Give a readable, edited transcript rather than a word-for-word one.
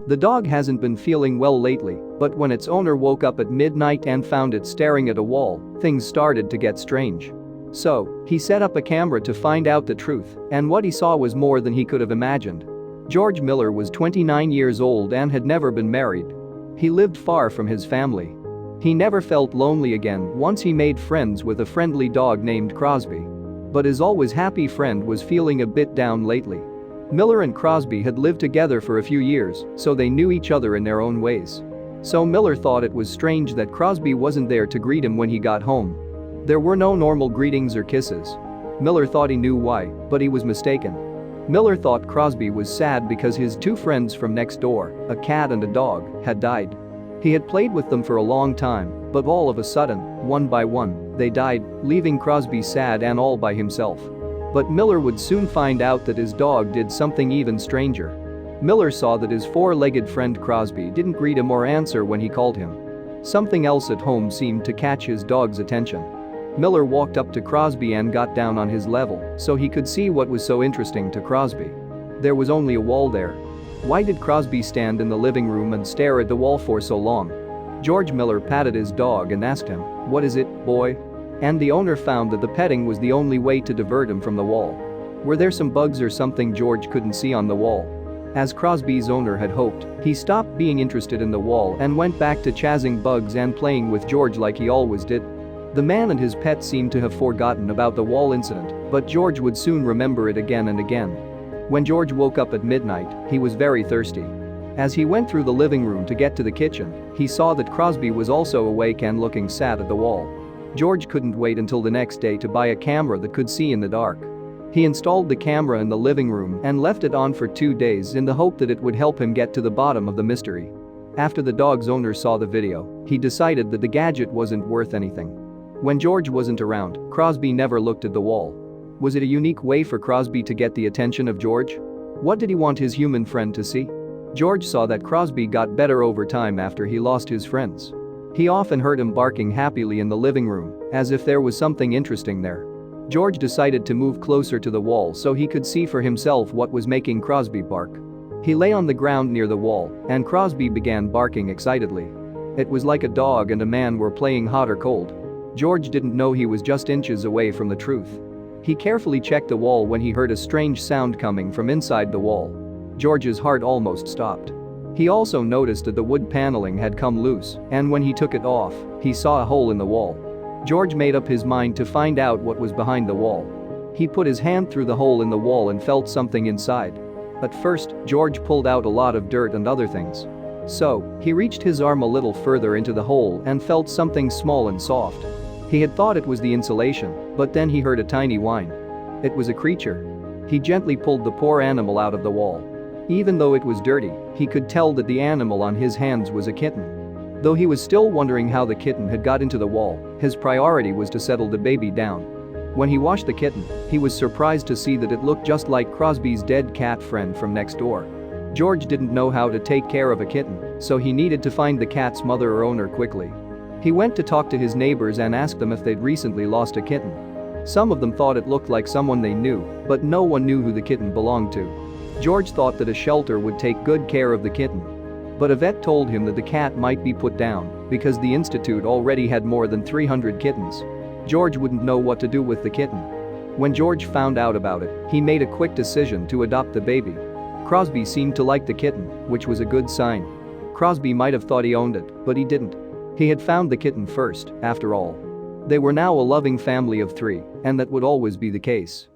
The dog hasn't been feeling well lately, but when its owner woke up at midnight and found it staring at a wall, things started to get strange. So, he set up a camera to find out the truth, and what he saw was more than he could have imagined. George Miller was 29 years old and had never been married. He lived far from his family. He never felt lonely again once he made friends with a friendly dog named Crosby. But his always happy friend was feeling a bit down lately. Miller and Crosby had lived together for a few years, so they knew each other in their own ways. So Miller thought it was strange that Crosby wasn't there to greet him when he got home. There were no normal greetings or kisses. Miller thought he knew why, but he was mistaken. Miller thought Crosby was sad because his two friends from next door, a cat and a dog, had died. He had played with them for a long time, but all of a sudden, one by one, they died, leaving Crosby sad and all by himself. But Miller would soon find out that his dog did something even stranger. Miller saw that his four-legged friend Crosby didn't greet him or answer when he called him. Something else at home seemed to catch his dog's attention. Miller walked up to Crosby and got down on his level so he could see what was so interesting to Crosby. There was only a wall there. Why did Crosby stand in the living room and stare at the wall for so long? George Miller patted his dog and asked him, "What is it, boy?" And the owner found that the petting was the only way to divert him from the wall. Were there some bugs or something George couldn't see on the wall? As Crosby's owner had hoped, he stopped being interested in the wall and went back to chasing bugs and playing with George like he always did. The man and his pet seemed to have forgotten about the wall incident, but George would soon remember it again and again. When George woke up at midnight, he was very thirsty. As he went through the living room to get to the kitchen, he saw that Crosby was also awake and looking sad at the wall. George couldn't wait until the next day to buy a camera that could see in the dark. He installed the camera in the living room and left it on for 2 days in the hope that it would help him get to the bottom of the mystery. After the dog's owner saw the video, he decided that the gadget wasn't worth anything. When George wasn't around, Crosby never looked at the wall. Was it a unique way for Crosby to get the attention of George? What did he want his human friend to see? George saw that Crosby got better over time after he lost his friends. He often heard him barking happily in the living room, as if there was something interesting there. George decided to move closer to the wall so he could see for himself what was making Crosby bark. He lay on the ground near the wall, and Crosby began barking excitedly. It was like a dog and a man were playing hot or cold. George didn't know he was just inches away from the truth. He carefully checked the wall when he heard a strange sound coming from inside the wall. George's heart almost stopped. He also noticed that the wood paneling had come loose, and when he took it off, he saw a hole in the wall. George made up his mind to find out what was behind the wall. He put his hand through the hole in the wall and felt something inside. At first, George pulled out a lot of dirt and other things. So, he reached his arm a little further into the hole and felt something small and soft. He had thought it was the insulation, but then he heard a tiny whine. It was a creature. He gently pulled the poor animal out of the wall. Even though it was dirty, he could tell that the animal on his hands was a kitten. Though he was still wondering how the kitten had got into the wall, his priority was to settle the baby down. When he washed the kitten, he was surprised to see that it looked just like Crosby's dead cat friend from next door. George didn't know how to take care of a kitten, so he needed to find the cat's mother or owner quickly. He went to talk to his neighbors and asked them if they'd recently lost a kitten. Some of them thought it looked like someone they knew, but no one knew who the kitten belonged to. George thought that a shelter would take good care of the kitten. But a vet told him that the cat might be put down because the institute already had more than 300 kittens. George wouldn't know what to do with the kitten. When George found out about it, he made a quick decision to adopt the baby. Crosby seemed to like the kitten, which was a good sign. Crosby might have thought he owned it, but he didn't. He had found the kitten first, after all. They were now a loving family of 3, and that would always be the case.